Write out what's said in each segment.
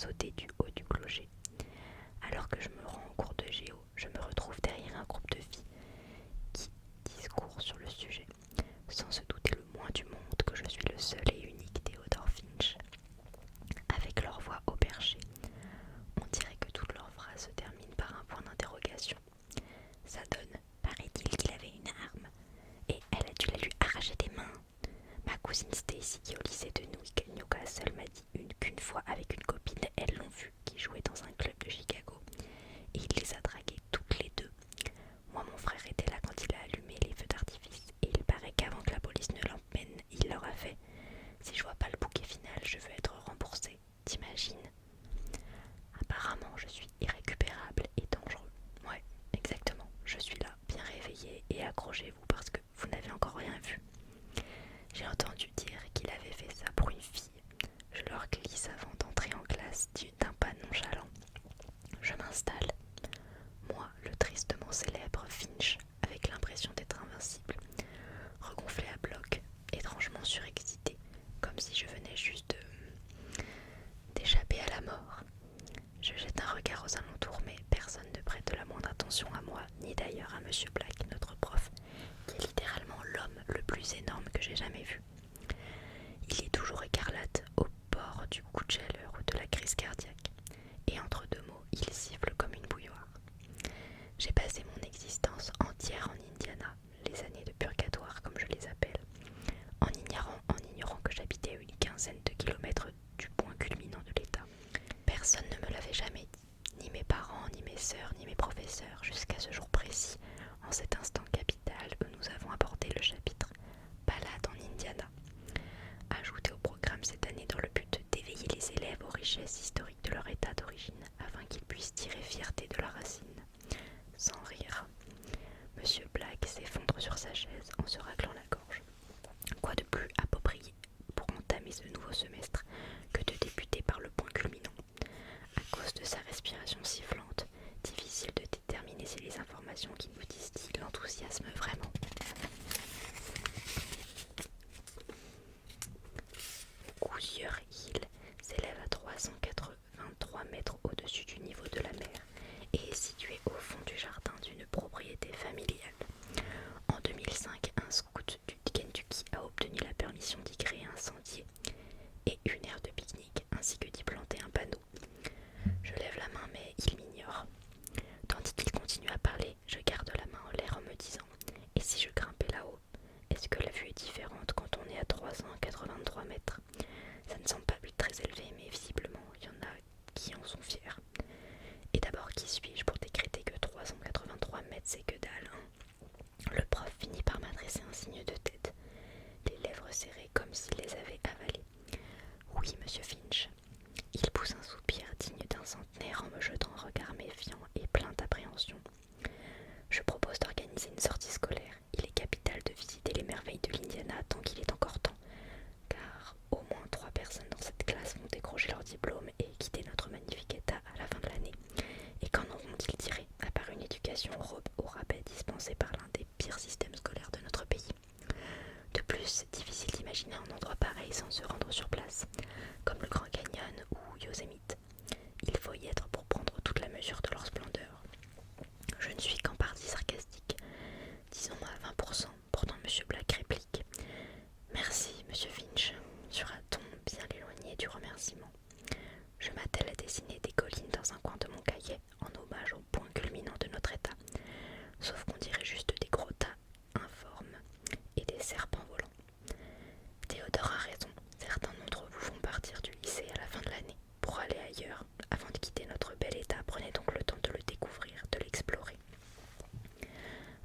sauter du haut du clocher. Alors que je me rends en cours de géo, je me retrouve derrière un groupe de filles qui discourent sur le sujet, sans se douter le moins du monde que je suis le seul et unique Theodore Finch. Avec leur voix au perché, on dirait que toutes leurs phrases se terminent par un point d'interrogation. Ça donne, paraît-il qu'il avait une arme, et elle a dû la lui arracher des mains. Ma cousine Stacy, qui est au lycée de Newcastle, m'a dit qu'une fois avec une copine, elles l'ont vu, qui jouait dans un club de Chicago, et il les a draguées toutes les deux. Moi, mon frère était là quand il a allumé les feux d'artifice, et il paraît qu'avant que la police ne l'emmène, il leur a fait: si je vois pas le bouquet final, je veux être remboursé. T'imagines? Apparemment, je suis irrécupérable et dangereux. Ouais, exactement. Je suis là, bien réveillée, et accrochez-vous parce que vous n'avez encore rien vu. J'ai entendu dire qu'il avait fait ça pour une fille. Je leur glisse avant d'entrer en classe d'un pas nonchalant. Je m'installe. Moi, le tristement célèbre Finch, avec l'impression d'être invincible, regonflé à bloc, étrangement surexcité, comme si je venais juste d'échapper à la mort. Je jette un regard aux alentours, mais personne ne prête la moindre attention à moi, ni d'ailleurs à Monsieur Black, notre prof, qui est littéralement l'homme le plus énorme que j'ai jamais vu. Il est toujours écarlate, au bord du coup de chaleur ou de la crise cardiaque, et entre deux mots, il siffle comme une bouilloire. J'ai passé mon existence entière en Indiana, les années de purgatoire comme je les appelle, en ignorant que j'habitais à une quinzaine de kilomètres du point culminant de l'État. Personne ne me l'avait jamais dit, ni mes parents, ni mes sœurs, ni mes professeurs, jusqu'à ce jour précis, en cet instant capital où nous avons abordé le chapitre Balade en Indiana, ajouté au programme cette année dans le but d'éveiller les élèves aux richesses historiques de leur état d'origine, afin qu'ils puissent tirer fierté de leurs racines. Sans rire, Monsieur Black s'effondre sur sa chaise en se raclant la gorge. Quoi de plus approprié pour entamer ce nouveau semestre que de débuter par le point culminant? À cause de sa respiration sifflante, difficile de déterminer si les informations qui nous distillent l'enthousiasment vraiment. Hoosier Hill s'élève à 383 mètres au-dessus du niveau de la mer et est situé au fond du jardin d'une propriété familiale. En 2005, un scout du Kentucky a obtenu la permission d'y créer un sentier et une aire de pique-nique, ainsi que d'y planter un panneau. Je lève la main, mais il m'ignore. Tandis qu'il continue à parler, je garde la main en l'air en me disant: et si je grimpais là-haut? Est-ce que la vue est différente quand on est à 383 mètres? Ça ne semble pas très élevé, mais visiblement, il y en a qui en sont fiers. Et d'abord, qui suis-je pour décréter que 383 mètres c'est que dalle, hein? Le prof finit par m'adresser un signe de tête, les lèvres serrées comme s'il les avait avalées. Oui, monsieur Finch. Il pousse un soupir digne d'un centenaire en me jetant un regard méfiant et plein d'appréhension. Je propose d'organiser une sortie scolaire. Il est capital de visiter les merveilles de l'Indiana tant qu'il est encore temps, car au moins 3 personnes dans cette classe vont décrocher leur diplôme et quitter notre magnifique état à la fin de l'année. Et qu'en auront-ils tiré, à part une éducation au rabais dispensée par l'un des pires systèmes scolaires de notre pays? De plus, c'est difficile d'imaginer un endroit pareil sans se rendre sur place, comme le Grand Canyon ou Yosemite. Il faut y être pour prendre toute la mesure de leur splendeur. Je ne suis qu'en partie sarcastique, disons à 20%, pourtant Monsieur Black réplique: merci, Monsieur Finch, sur un ton bien éloigné du remerciement. Je m'attelle à dessiner des collines dans un coin de mon cahier, en hommage au point culminant de notre état, sauf qu'on dirait juste des gros tas informes et des serpents volants. Théodore a raison, certains d'entre vous vont partir du lycée à la fin de l'année pour aller ailleurs. Avant de quitter notre bel état, prenez donc le temps de le découvrir, de l'explorer.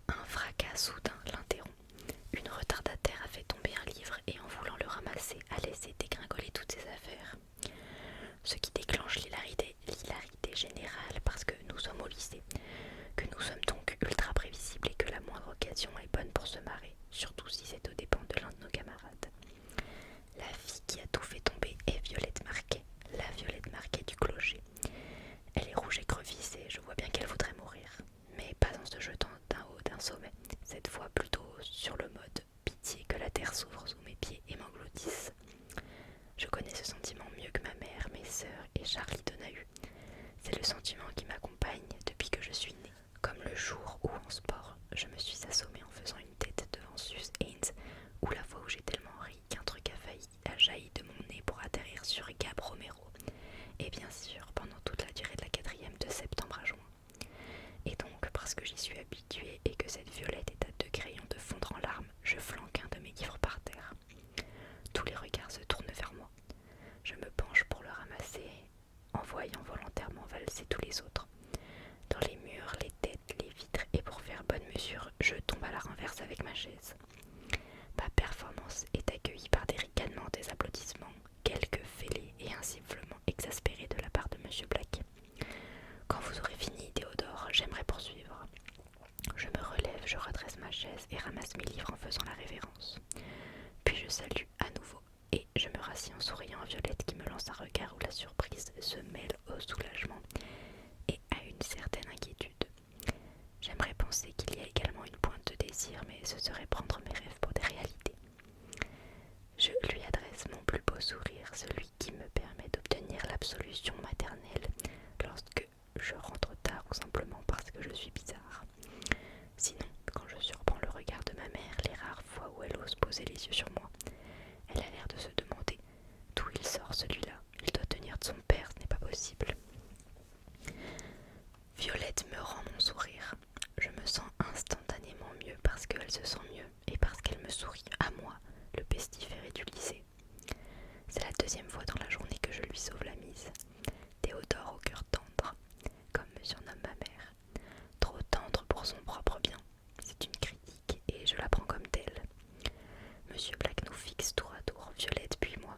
Un fracas soudain l'interrompt. Une retardataire a fait tomber un livre et en voulant le ramasser, a laissé dégringoler toutes ses affaires. Ce qui déclenche l'hilarité générale parce que nous sommes au lycée, que nous sommes donc ultra prévisibles et que la moindre occasion est bonne pour se marrer, surtout si c'est aux dépens de l'un de nos camarades. La fille qui a tout fait tomber est Violette Marquet, la Violette Marquet du clocher. Elle est rouge écrevissée, je vois bien qu'elle voudrait mourir, mais pas en se jetant d'un haut d'un sommet, cette fois plutôt sur le mode pitié que la terre s'ouvre sous mes pieds et m'engloutisse. Je connais ce sentiment mieux que ma mère, mes sœurs et Charlie de sentiment qui m'accompagne depuis que je suis née. Comme le jour où en sport, je me suis assommée en faisant une tête devant Sus Haynes, ou la fois où j'ai tellement ri qu'un truc a jailli de mon nez pour atterrir sur Gab Romero. Et bien sûr, pendant toute la durée de la 4e de septembre à juin. Et donc, parce que j'y suis habituée et que cette violette est à 2 crayons de fondre en larmes, je flanque un de mes livres par terre. Tous les regards se tournent vers moi. Je me penche pour le ramasser, en voyant volontairement valser tous les autres. Dans les murs, les têtes, les vitres, et pour faire bonne mesure, je tombe à la renverse avec ma chaise. Ma performance est accueillie par des ricanements, des applaudissements, quelques fêlés et un sifflement exaspéré de la part de Monsieur Black. Quand vous aurez fini, Théodore, j'aimerais poursuivre. Je me relève, je redresse ma chaise et ramasse mes livres en faisant la révérence. Puis je salue à nouveau et je me rassis en souriant à Violette qui me lance un regard où la surprise se mêle au soulagement et à une certaine inquiétude. J'aimerais penser qu'il y a également une pointe de désir, mais ce serait prendre mes rêves pour des réalités. Je lui adresse mon plus beau sourire, celui qui me permet d'obtenir l'absolution maternelle lorsque je rentre tard ou simplement parce que je suis bizarre. Sinon, quand je surprends le regard de ma mère, les rares fois où elle ose poser les yeux sur moi, elle a l'air de se demander d'où il sort celui-là. Il doit tenir de son père, ce n'est pas possible. Violette me rend mon sourire. Je me sens instantanément mieux parce qu'elle se sent mieux et parce qu'elle me sourit à moi, le pestiféré du lycée. C'est la 2e fois dans la journée que je lui sauve la mise. Théodore au cœur tendre, comme me surnomme ma mère. Trop tendre pour son propre bien. C'est une critique et je la prends comme telle. Monsieur Black nous fixe tour à tour, Violette puis moi.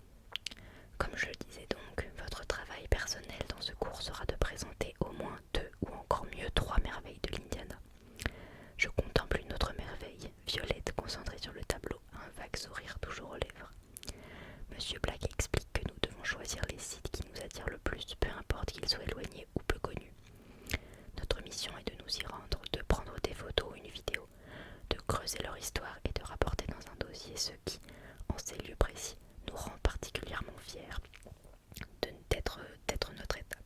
Comme je le disais donc, votre travail personnel dans ce cours sera de présenter au moins 2 ou encore mieux 3 merveilles de l'Indiana. Je contemple une autre merveille, Violette concentrée sur le tableau, un vague sourire toujours aux lèvres. Monsieur Black explique que nous devons choisir les sites qui nous attirent le plus, peu importe qu'ils soient éloignés ou peu connus. Notre mission est de nous y rendre, de prendre des photos ou une vidéo, de creuser leur histoire et de rapporter dans un dossier ce qui, en ces lieux précis, nous rend particulièrement fiers d'être notre état.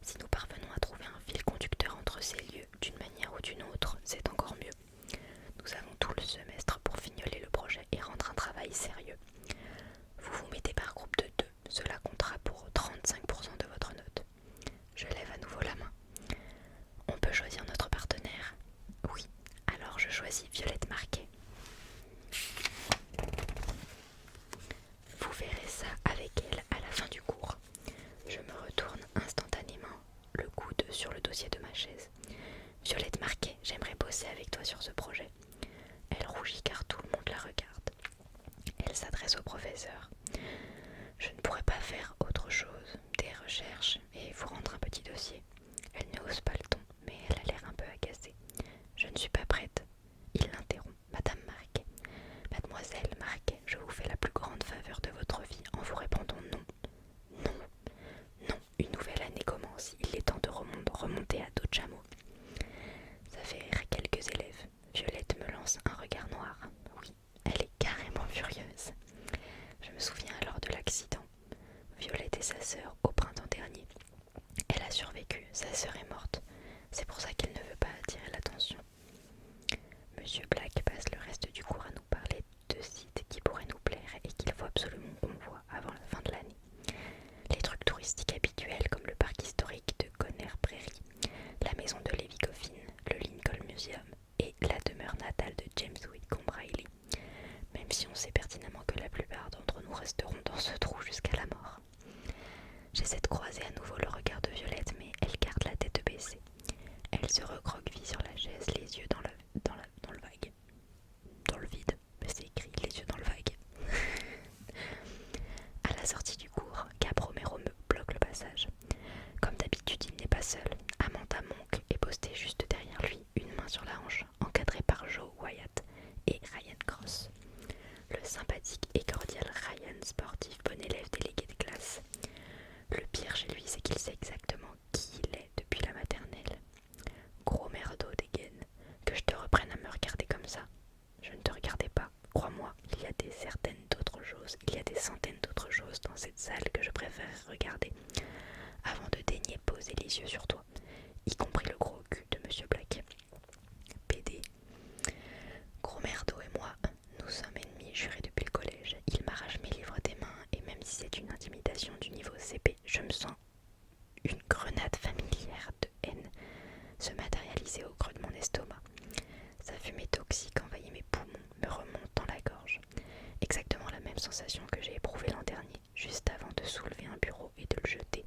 Si nous parvenons à trouver un fil conducteur entre ces lieux, d'une manière ou d'une autre, c'est encore mieux. Nous avons tout le semestre pour fignoler le projet et rendre un travail sérieux. Vous vous mettez par groupe de 2, cela comptera pour 35% de votre note. Je lève à nouveau la main. On peut choisir notre partenaire? Oui, alors je choisis Violette Marquet. Vous verrez ça avec elle à la fin du cours. Je me retourne instantanément, le coude sur le dossier de ma chaise. Violette Marquet, j'aimerais bosser avec toi sur ce projet. Elle rougit car tout le monde la regarde. Elle s'adresse au professeur. Je ne pourrais pas faire autre chose, des recherches et vous rendre un petit dossier. Elle ne hausse pas le ton, mais elle a l'air un peu agacée. Je ne suis pas prête. Il l'interrompt. Madame Marquet. Mademoiselle Marquet, je vous fais la plus grande faveur de votre vie en vous répondant non. Non. Non, une nouvelle année commence. Il est temps de remonter à dos de chameau. Ça fait rire quelques élèves. Violette me lance un regard noir. Oui, elle est carrément furieuse. Je me souviens alors de l'accident. Violette et sa sœur au printemps dernier. Elle a survécu, sa sœur est morte. C'est pour ça qu'elle ne veut pas attirer l'attention. Monsieur Black passe le reste du cours à nous parler de sites qui pourraient nous plaire et qu'il faut absolument qu'on voit avant la fin de l'année. Les trucs touristiques habituels comme le parc historique de Conner Prairie, la maison de Levi Coffin, le Lincoln Museum et la demeure natale de James Whitcomb Riley, même si on sait pertinemment que la plupart d'entre nous resteront dans ce trou jusqu'à la mort. J'essaie de croiser à nouveau le regard de Violette, mais elle garde la tête baissée. Elle se recroqueville sur la chaise, les yeux dans le vague. Dans le vide, mais c'est écrit les yeux dans le vague. À la sortie du cours, Gab Romero me bloque le passage. Comme d'habitude, il n'est pas seul. Amanda Monk est postée juste derrière lui, une main sur la hanche, encadrée par Joe Wyatt et Ryan Cross. Le sympathique et cordial Ryan, sportif, bon élève délégué de classe. Le pire chez lui, c'est qu'il sait exactement qui il est depuis la maternelle. Gros merdeau dégaine, que je te les yeux sur toi, y compris le gros cul de Monsieur Black. PD. Gros merdo et moi, nous sommes ennemis jurés depuis le collège. Il m'arrache mes livres des mains et même si c'est une intimidation du niveau CP, je me sens une grenade familière de haine se matérialiser au creux de mon estomac. Sa fumée toxique envahit mes poumons, me remonte dans la gorge. Exactement la même sensation que j'ai éprouvée l'an dernier, juste avant de soulever un bureau et de le jeter.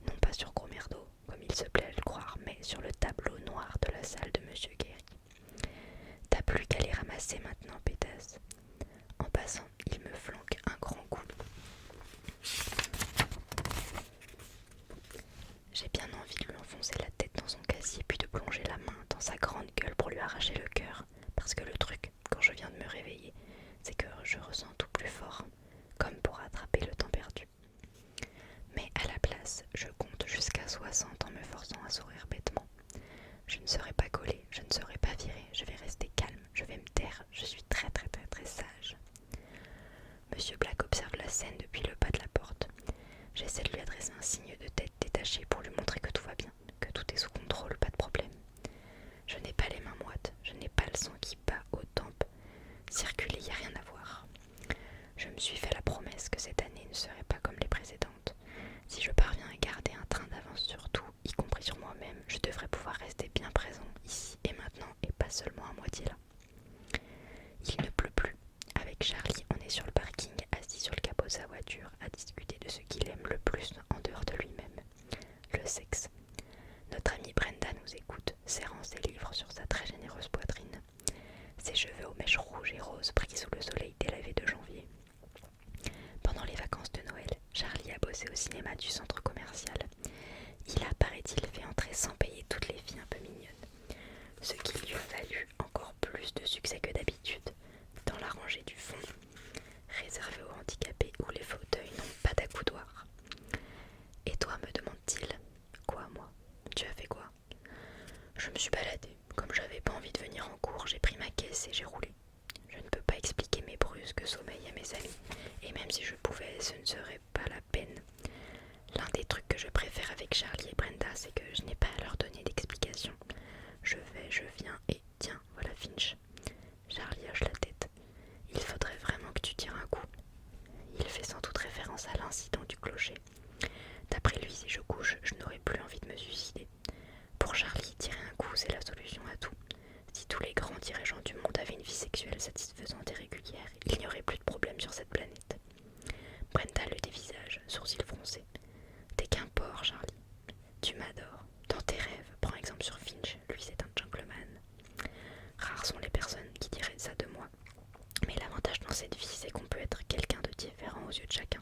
Non pas sur Gros Merdo, comme il se plaît à le croire, mais sur le tableau noir de la salle de Monsieur Guéry. T'as plus qu'à les ramasser maintenant, pétasse. En passant, il me flanque un grand coup. J'ai bien envie de lui enfoncer la tête dans son casier puis de plonger la main dans sa grande gueule pour lui arracher le cœur. Parce que le truc, quand je viens de me réveiller, c'est que je ressens tout plus fort, comme pour rattraper le temps perdu. Mais à la place, je compte jusqu'à 60 en me forçant à sourire bêtement. Je ne serai pas collée, je ne serai pas virée, je vais rester calme, je vais me taire, je suis très sage. Monsieur Black observe la scène depuis le pas de la porte. J'essaie de lui adresser un signe de tête détaché pour lui montrer que tout va bien, que tout est sous contrôle, pas de problème. Je n'ai pas les mains moites, je n'ai pas le sang qui bat aux tempes. Circuler, y a rien à voir. Je me suis fait la promesse que cette année ne serait pas comme les précédentes. Si je parviens à garder un train d'avance sur tout, y compris sur moi-même, je devrais pouvoir rester bien présent ici et maintenant et pas seulement à moitié là. Il ne pleut plus. Avec Charlie, on est sur le parking, assis sur le capot de sa voiture, à discuter de ce qu'il aime le plus en dehors de lui-même, le sexe. Notre amie Brenda nous écoute, serrant ses livres sur sa très généreuse poitrine. Ses cheveux aux mèches rouges et roses brillent sous le soleil délavé de janvier. Pendant les vacances de Noël, Charlie a bossé au cinéma du centre commercial. Il a, paraît-il, fait entrer sans payer toutes les filles un peu mignonnes, ce qui lui a valu encore plus de succès que d'habitude, dans la rangée du fond, réservée aux handicapés où les fauteuils n'ont pas d'accoudoir. Et toi, me demande-t-il. Quoi, moi? Tu as fait quoi? Je me suis baladée. Comme j'avais pas envie de venir en cours, j'ai pris ma caisse et j'ai roulé. Je ne peux pas expliquer mes brusques sommeils à mes amis, et même si je pouvais, ce ne serait pas la peine. L'un des trucs que je préfère avec Charlie et Brenda, c'est que je n'ai pas à leur donner d'explication. Je vais, je viens et tiens, voilà Finch. Charlie hoche la tête. Il faudrait vraiment que tu tires un coup. Il fait sans doute référence à l'incident du clocher. D'après lui, si je couche, je n'aurai plus envie de me suicider. Pour Charlie, tirer un coup, c'est la solution à tout. Si tous les grands dirigeants du monde avaient une vie sexuelle satisfaisante et régulière, il n'y aurait plus de problème sur cette planète. Brenda le dévisage, sourcils froncés. T'es qu'un porc, Charlie. Tu m'adores. Dans tes rêves, prends exemple sur Finch, lui c'est un gentleman. Rares sont les personnes qui diraient ça de moi. Mais l'avantage dans cette vie, c'est qu'on peut être quelqu'un de différent aux yeux de chacun.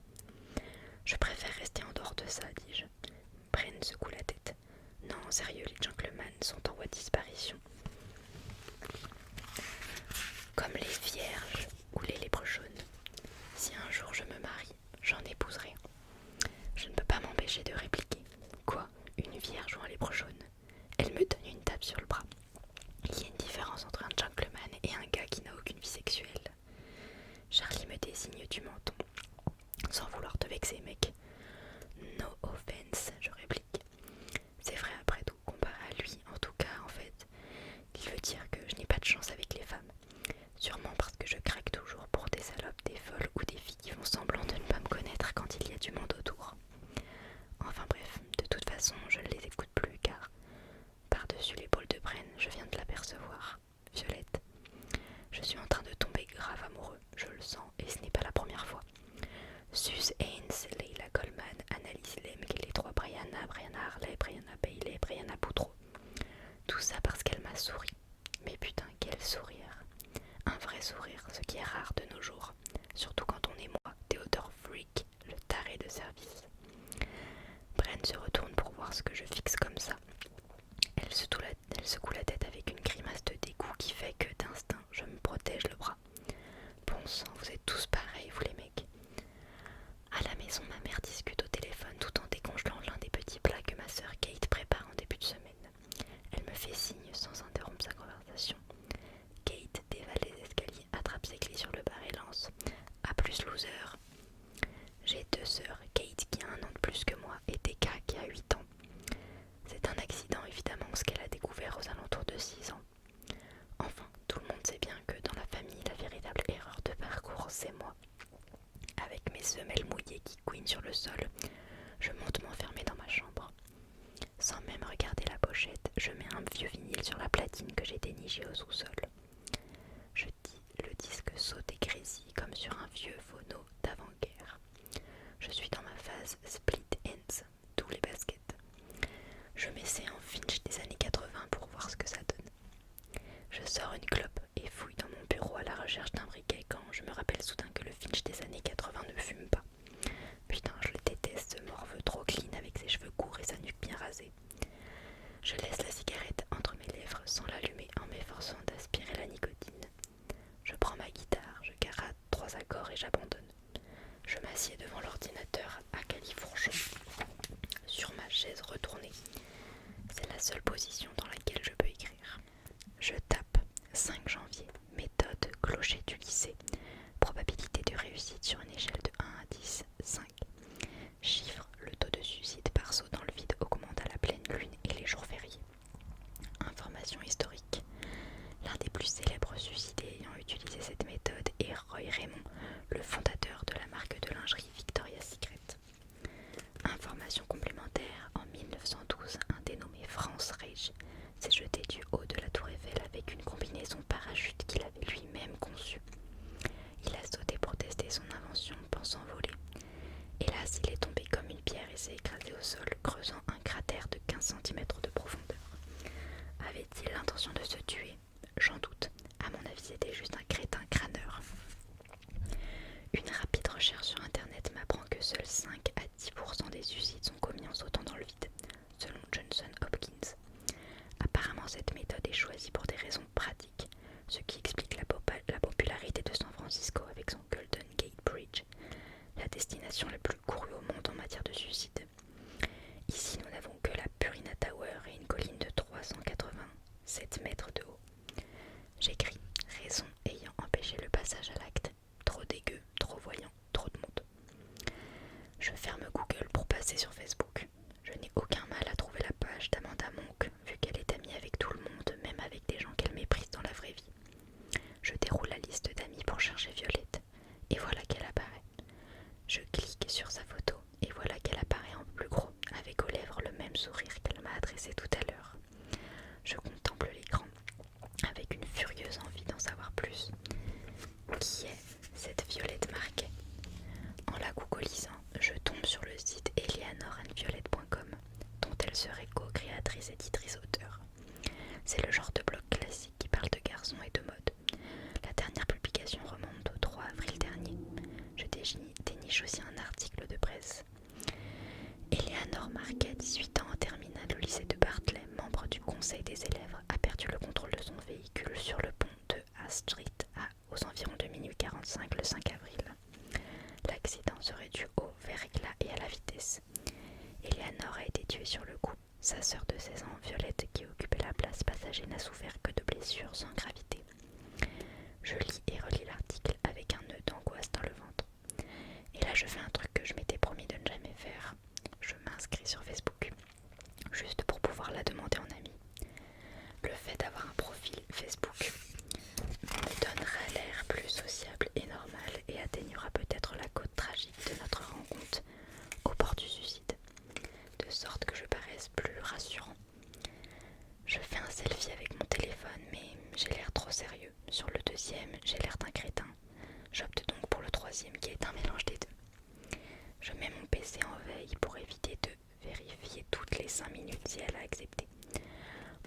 Je préfère rester en dehors de ça, dis-je. Bren secoue la tête. Non, sérieux, les gentlemen sont en voie de disparition. Comme les vierges ou les lèpres jaunes. Si un jour je me marie, j'en épouserai. Je ne peux pas m'empêcher de répliquer. Quoi? Une vierge ou un lèpre jaune? Elle me donne une tape sur le bras. Il y a une différence entre un gentleman et un gars qui n'a aucune vie sexuelle. Charlie me désigne du menton. Sans vouloir te vexer, mec. No offense, je réplique. C'est vrai après tout, comparé à lui, en tout cas, en fait. Il veut dire que je n'ai pas de chance avec les femmes. Sûrement parce que je craque toujours pour des salopes, des folles ou des filles qui font semblant de ne pas me connaître quand il y a du monde autour. Enfin bref, de toute façon, je ne les écoute plus car, par-dessus l'épaule de Bren, je viens de l'apercevoir. Violette. Je suis en train de tomber grave amoureux, je le sens, et ce n'est pas la première fois. Suze Haynes, Leila Coleman, Annalise Lemke, les trois Brianna, Brianna Harley, Brianna Bailey, Brianna Boudreau. Tout ça parce qu'elle m'a souri. Mais putain, quel sourire. Un vrai sourire, ce qui est rare de nos jours. Surtout quand on est moi, Theodore Freak, le taré de service. Bren se retourne pour voir ce que je fixe comme ça. Elle secoue la tête avec une grimace de dégoût qui fait que d'instinct, je me protège le bras. Bon sang, vous êtes tous pareils, vous les mecs. À la maison, ma mère discute au téléphone tout en décongelant l'un des petits plats que ma sœur Kate prépare en début de semaine. Elle me fait signe sans interrompre sa conversation. Kate dévale les escaliers, attrape ses clés sur le bar et lance. A plus loser. J'ai deux sœurs, Kate qui a 1 an de plus que moi et Teka qui a 8 ans. évidemment ce qu'elle a découvert aux alentours de 6 ans. Enfin, tout le monde sait bien que dans la famille, la véritable erreur de parcours, c'est moi. Avec mes semelles mouillées qui couinent sur le sol, je monte m'enfermer dans ma chambre. Sans même regarder la pochette, je mets un vieux vinyle sur la platine que j'ai déniché au sous-sol. Je dis, le disque saute et grésille comme sur un vieux phono d'avant-guerre. Je suis dans ma phase split ends, d'où les baskets. Je m'essaie en Finch des années 80 pour voir ce que ça donne. Je sors une clope et fouille dans mon bureau à la recherche d'un briquet quand je me rappelle soudain que le Finch des années 80 ne fume pas. Putain, je le déteste, ce morveux trop clean avec ses cheveux courts et sa nuque bien rasée. Je laisse la cigarette entre mes lèvres sans l'allumer en m'efforçant d'aspirer la nicotine. Je prends ma guitare, je carate 3 accords et j'abandonne. Je m'assieds devant l'ordinateur à califourchon, sur ma chaise retournée. C'est la seule position dans laquelle je peux écrire. Je tape 5 janvier, méthode clocher du lycée, probabilité de réussite sur une échelle de 1 à 10, 5. Chiffre, le taux de suicide par saut dans le vide augmente à la pleine lune et les jours fériés. Information historique. L'un des plus célèbres suicidés ayant utilisé cette méthode est Roy Raymond, le fondateur de la marque de lingerie Victoria's Secret. Information complémentaire, en 1912, un dénommé Franz Reich s'est jeté du haut de la tour Eiffel avec une combinaison parachute qu'il avait lui-même conçue. Il a sauté pour tester son invention, pensant voler. Hélas, il est tombé comme une pierre et s'est écrasé au sol, creusant un cratère de 15 cm de profondeur. Avait-il l'intention de se tuer? J'en doute. À mon avis, c'était juste un crétin crâneur. Une rapide recherche sur internet m'apprend que seuls 5 à 10% des suicides sont commis en sautant dans le vide, selon Johnson Hopkins. Apparemment, cette méthode est choisie pour des raisons pratiques, ce qui explique la popularité de San Francisco avec son Golden Gate Bridge, la destination la plus courue au monde en matière de suicide. Ici, nous n'avons que la Purina Tower et une colline de 387 mètres de haut. J'écris, raison ayant empêché le passage à l'acte. Trop dégueu, trop voyant, trop de monde. Je ferme Google pour passer sur Facebook. Je n'ai aucun mal à trouver la page d'Amanda Monk, vu qu'elle est amie avec tout le monde, même avec des gens qu'elle méprise dans la vraie vie. Je déroule la liste d'amis pour chercher Violette, et voilà qu'elle apparaît. Je clique sur sa photo, et voilà qu'elle apparaît en plus gros, avec aux lèvres le même sourire qu'elle m'a adressé tout à l'heure. Je contemple l'écran, avec une furieuse envie d'en savoir plus. Qui est cette Violette Marquet? En la googlisant, je tombe sur le site eleanorandviolette.com, dont elle serait co-créatrice, éditrice, auteure. C'est le genre de blog classique qui parle de garçons et de mode. La dernière publication remonte au 3 avril dernier. Je déniche aussi un article de presse. Eleanor Marquet, 18 ans en terminale au lycée de Bartley, membre du conseil des élèves, a perdu le contrôle de son véhicule sur le pont de A Street aux environs de minuit 45 le 5 avril. L'accident serait dû au verglas et à la vitesse. Eleanor a été tuée sur le coup. Sa sœur de 16 ans, Violette, qui occupait la place passager, n'a souffert que de blessures sans gravité. Je lis et relis l'article avec un nœud d'angoisse dans le ventre. Et là, je fais un truc que je m'étais promis de ne jamais faire. Je m'inscris sur Facebook, juste pour pouvoir la demander en ami. Le fait d'avoir un profil Facebook me donnera l'air plus sociable et normal et atténuera peut-être la côte tragique de notre rencontre au bord du suicide, de sorte que je paraisse plus rassurant. Je fais un selfie avec mon téléphone, mais j'ai l'air trop sérieux. Sur le deuxième, j'ai l'air d'un crétin. J'opte donc pour le troisième qui est un mélange des deux. Je mets mon PC en veille pour éviter de vérifier toutes les 5 minutes si elle a accepté.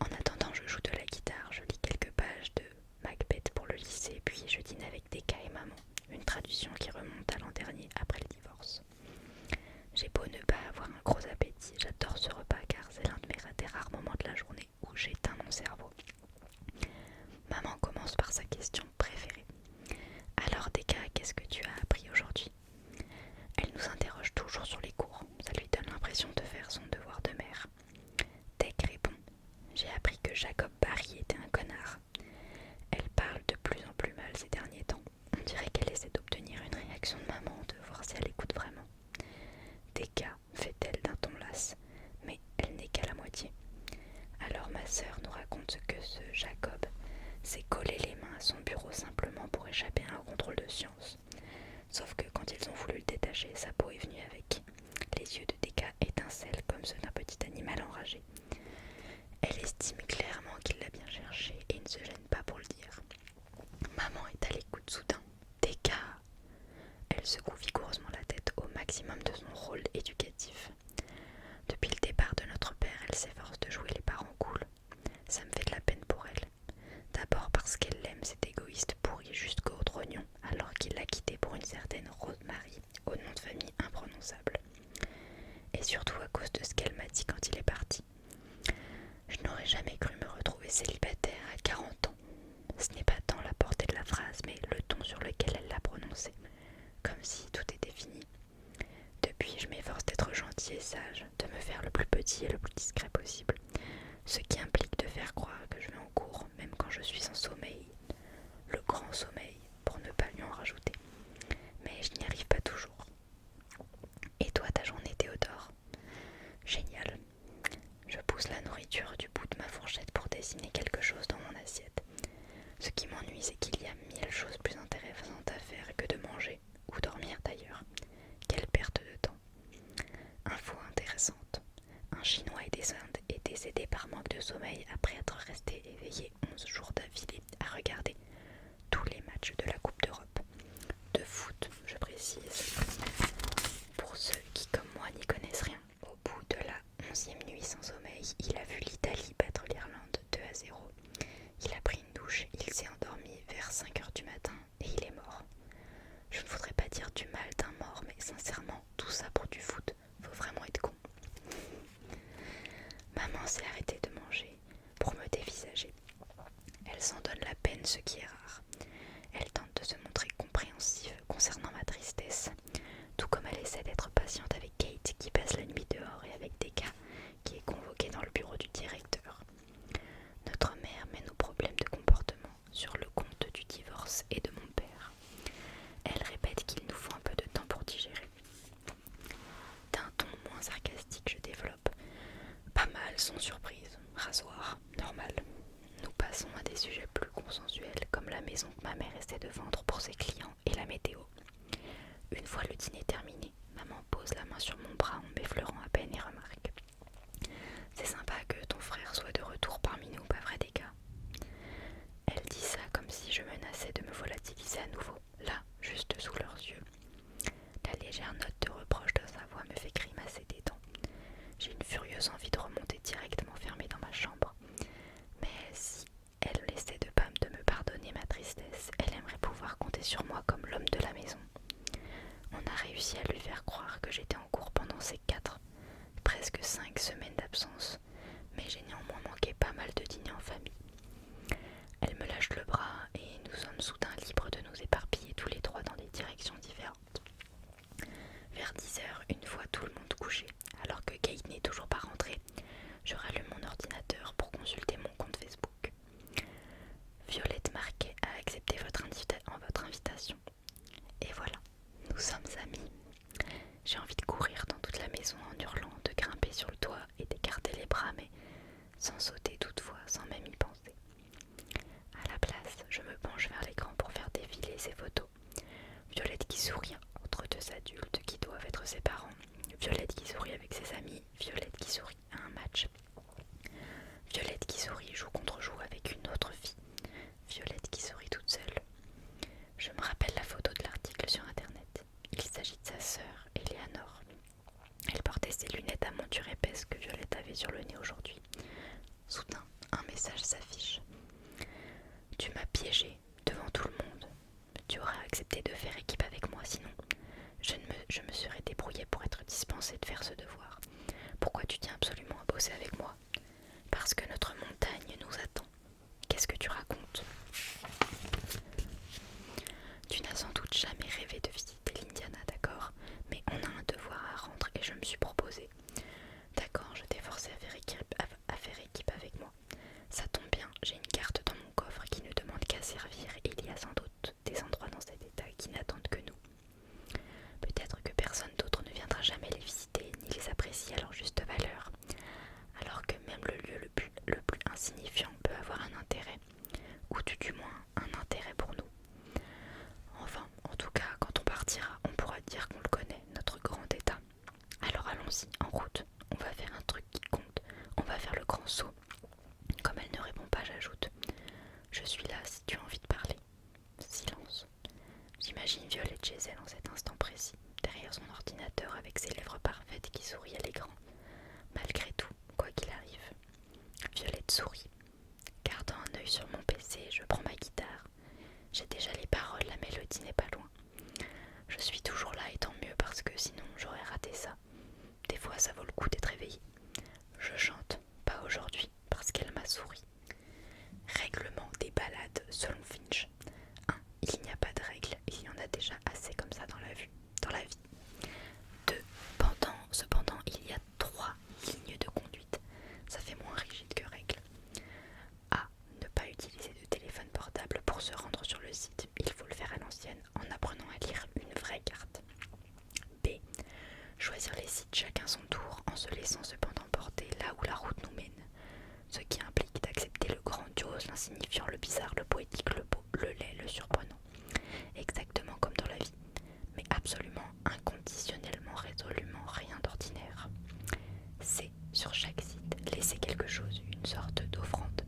En attendant, je joue de la guitare, je lis quelques pages de Macbeth pour le lycée, puis je dîne avec Deka et maman, une tradition qui remonte à l'an dernier après le divorce. J'ai beau ne pas avoir un gros appétit, j'adore ce repas car c'est l'un des rares moments de la journée où j'éteins mon cerveau. Maman commence par sa question préférée. Alors Deka, qu'est-ce que tu as appris aujourd'hui? Elle nous interroge toujours sur les cours, ça lui donne l'impression de faire son devoir de mère. Dek répond, j'ai appris que Jacob Barry était un connard. Elle parle de plus en plus mal ces derniers temps. On dirait qu'elle essaie d'obtenir une réaction de maman, de voir si elle écoute vraiment. Deka, fait-elle d'un ton las. et surtout à cause de ce qu'elle m'a dit quand il est parti. Je n'aurais jamais cru me retrouver célibataire à 40 ans. Ce n'est pas tant la portée de la phrase, mais le ton sur lequel elle l'a prononcée, comme si tout était fini. Depuis, je m'efforce d'être gentil et sage, de me faire le plus petit et le plus discret possible, ce qui implique de faire croire que je vais en cours, même quand je suis en sommeil, le grand sommeil, pour ne pas lui en rajouter. Mais je n'y arrive pas toujours. Et toi, ta journée, Théodore? Génial. Je pousse la nourriture du bout de ma fourchette pour dessiner quelque chose dans mon assiette. Ce qui m'ennuie, c'est qu'il y a 1000 choses plus intéressantes à faire que de manger, ou dormir d'ailleurs. Quelle perte de temps. Info intéressante. Un Chinois est décédé par manque de sommeil après être resté éveillé 11 jours d'affilée à regarder tous les matchs de la Coupe d'Europe. De foot, je précise. Pour ceux qui, comme moi, n'y connaissent rien, au bout de la 11e nuit sans sommeil, il a vu l'Italie battre l'Irlande 2-0. Il a pris une douche, il s'est endormi vers 5h du matin et il est mort. Je ne voudrais pas dire du mal d'un mort, mais sincèrement, tout ça pour du foot, faut vraiment être con. Maman s'est arrêtée de manger pour me dévisager. Elle s'en donne la peine, ce qui est rare. Elle tente de se montrer compréhensive concernant ma tristesse, tout comme elle essaie d'être patiente avec Kate qui passe la nuit dehors et avec Deka qui est convoqué dans le bureau du directeur. Notre mère mène aux problèmes de comportement sur le compte du divorce et de mon père. Elle répète qu'il nous faut un peu de temps pour digérer. D'un ton moins sarcastique, je développe. Pas mal, sans surprise. Rasoir, normal. Nous passons à des sujets plus consensuels, comme la maison que ma mère essaie de vendre pour ses clients et la météo. Une fois le dîner terminé, maman pose la main sur mon bras en m'effleurant à peine et remarque. C'est sympa que ton frère soit de retour parmi nous, pas vrai, des gars? Elle dit ça comme si je menaçais de me volatiliser à nouveau, là, juste sous leurs yeux. La légère note de reproche dans sa voix me fait grimacer des dents. J'ai une furieuse envie de remonter directement fermée dans ma chambre. Mais si elle essaie de me pardonner ma tristesse, elle aimerait pouvoir compter sur moi comme l'homme de la maison. On a réussi à lui faire croire que j'étais en cours pendant ces 4, presque 5 semaines d'absence, mais j'ai néanmoins manqué pas mal de dîners en famille. Elle me lâche le bras et nous sommes soudain libres de nous éparpiller tous les trois dans des directions différentes. Vers 10h, une fois tout le monde couché, alors que Kate n'est toujours pas rentrée, je rallume mon ordinateur pour consulter mon compte Facebook. Violette Marquet a accepté votre invitation. Et voilà, nous sommes amis. J'ai envie de courir dans toute la maison en hurlant, de grimper sur le toit et d'écarter les bras, mais sans sauter toutefois, sans même y penser. À la place, je me penche vers l'écran pour faire défiler ses photos. Violette qui sourit entre deux adultes qui doivent être ses parents. Violette qui sourit avec ses amis. Violette qui sourit à un match. Violette qui sourit joue contre joue avec une autre fille. Violette qui sourit toute seule. Je me rappelle la photo de l'article sur internet. Il s'agit de sa sœur, Eleanor. Elle portait ses lunettes à monture épaisse que Violette avait sur le nez aujourd'hui. Soudain, un message s'affiche. Tu m'as piégé devant tout le monde. Tu aurais accepté de faire équipe avec moi, sinon je me serais débrouillée pour être dispensée de faire ce devoir. Pourquoi tu tiens absolument à bosser avec moi? Parce que notre montagne nous attend. Qu'est-ce que tu racontes? Tu n'as sans doute jamais rêvé de visiter l'Indiana, d'accord? Mais on a un devoir à rendre et je me suis proposée. D'accord, je t'ai forcé à faire équipe avec moi. Ça tombe bien, j'ai une carte dans mon coffre qui ne demande qu'à servir et il y a sans doute des endroits dans cet état qui n'attendent que nous. Peut-être que personne d'autre ne viendra jamais les visiter ni les apprécier à leur juste valeur, alors que même le lieu le plus insignifiant peut avoir un intérêt, ou du moins un intérêt pour nous. Enfin, en tout cas, quand on partira, on pourra dire qu'on le connaît, notre grand état. Alors allons-y, en route, on va faire un truc qui compte, on va faire le grand saut. Comme elle ne répond pas, j'ajoute. Je suis là si tu as envie de parler. Silence. J'imagine Violette chez elle en cet instant précis, derrière son ordinateur avec ses lèvres parfaites qui sourient à l'écran. Malgré tout, quoi qu'il arrive. Violette sourit. Gardant un œil sur mon PC, je prends ma guitare se laissant cependant porter là où la route nous mène, ce qui implique d'accepter le grandiose, l'insignifiant, le bizarre, le poétique, le beau, le laid, le surprenant, exactement comme dans la vie, mais absolument inconditionnellement, résolument rien d'ordinaire. C'est, sur chaque site, laisser quelque chose, une sorte d'offrande,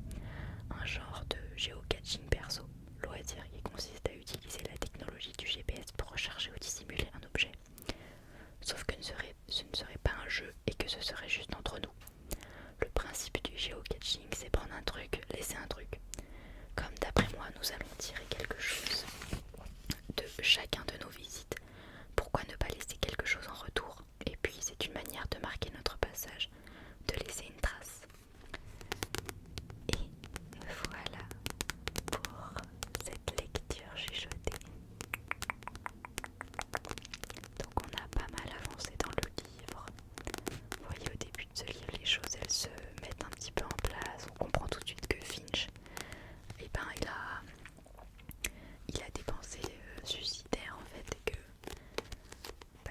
un genre de géocaching perso, loisir qui consiste à utiliser la technologie du GPS pour rechercher ou dissimuler un objet. Sauf que ce ne serait pas un jeu et que ce serait juste entre nous. Le principe du géocaching, c'est prendre un truc, laisser un truc. Comme d'après moi, nous allons tirer quelque chose de chacun de nos visites. Pourquoi ne pas laisser quelque chose en retour? Et puis, c'est une manière de marquer notre passage, de laisser une trace. Et voilà pour cette lecture chuchotée. Donc on a pas mal avancé dans le livre. Vous voyez, au début de ce livre, les choses elles se mettent un petit peu en place. On comprend tout de suite que Finch, eh ben, il a des pensées suicidaires en fait, et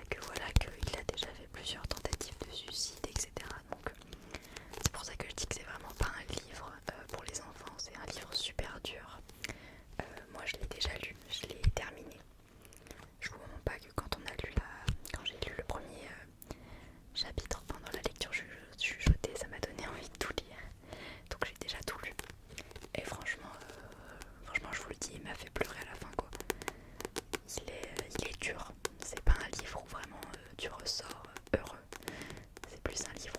que, voilà, qu'il a déjà fait plusieurs tentatives de suicide, etc. Donc c'est pour ça que je dis que c'est vraiment pas un livre pour les enfants, c'est un livre super dur. Moi je l'ai déjà lu, je l'ai terminé. Je vous mens pas que quand quand j'ai lu le premier chapitre pendant la lecture chuchotée, ça m'a donné envie de tout lire. Donc j'ai déjà tout lu. Et franchement, je vous le dis, il m'a fait pleurer à la fin quoi. Il est dur. C'est pas un livre où vraiment tu ressors heureux. C'est plus un livre